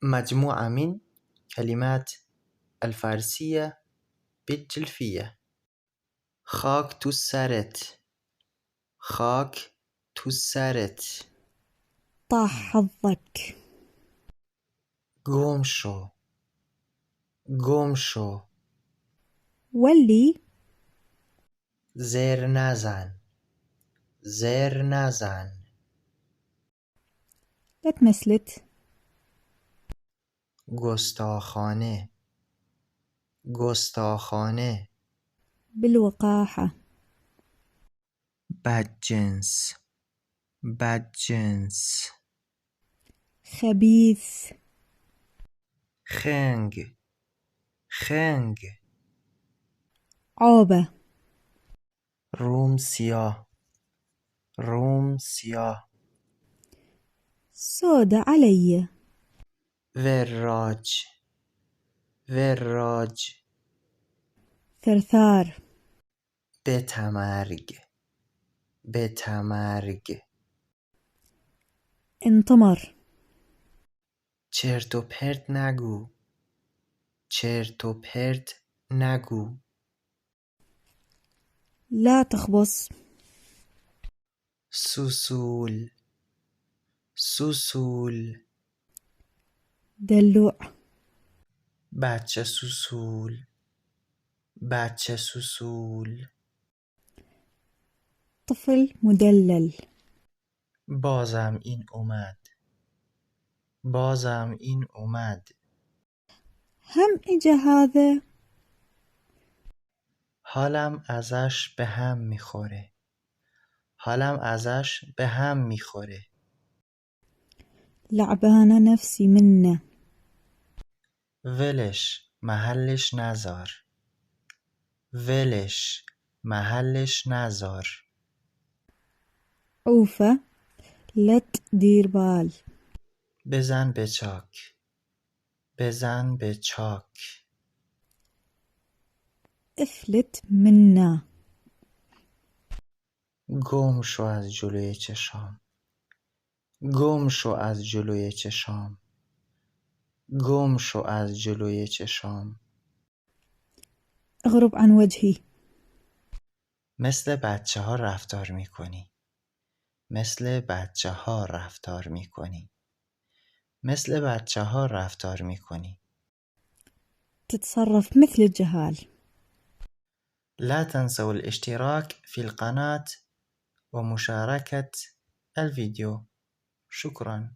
مجموعة من كلمات الفارسية بالجلفية. خاک تو سرت، خاک تو سرت. طاح حظك. گم شو، گم شو. ولي. زر نزن، زر نزن. لا تمسلت. گستاخانه، گستاخانه. بالوقاحة. بدجنس، بدجنس. خبيث. خنگ، خنگ. عوبة. روم سیاه، روم سیاه. سود علي. وراج، وراج. ثرثار. بتمرگ، بتمرگ. انطمر. چرت و پرت نگو، چرت و پرت نگو. لا تخبص. سوسول، سوسول. دلوع. بچه سوسول، بچه سوسول. طفل مدلل. بازم این اومد، بازم این اومد. هم اجا هذا. حالم ازش به هم میخوره، حالم ازش به هم میخوره. لعبانة نفسي منه. ولش، محلش نذار، ولش، محلش نذار. عوفة. لا تدير بال. بزن به چاک، بزن به چاک. افلت منا. گم شو از جلوی چشام، گم شو از جلوی چشام، گم شو از جلوی چشام. اغرب عن وجهي. مثل بچه ها رفتار میکنی، مثل بچه ها رفتار میکنی، مثل بچه ها رفتار میکنی. تتصرف مثل الجهال. لا تنسوا الاشتراك في القناة ومشاركة الفيديو. شكرا.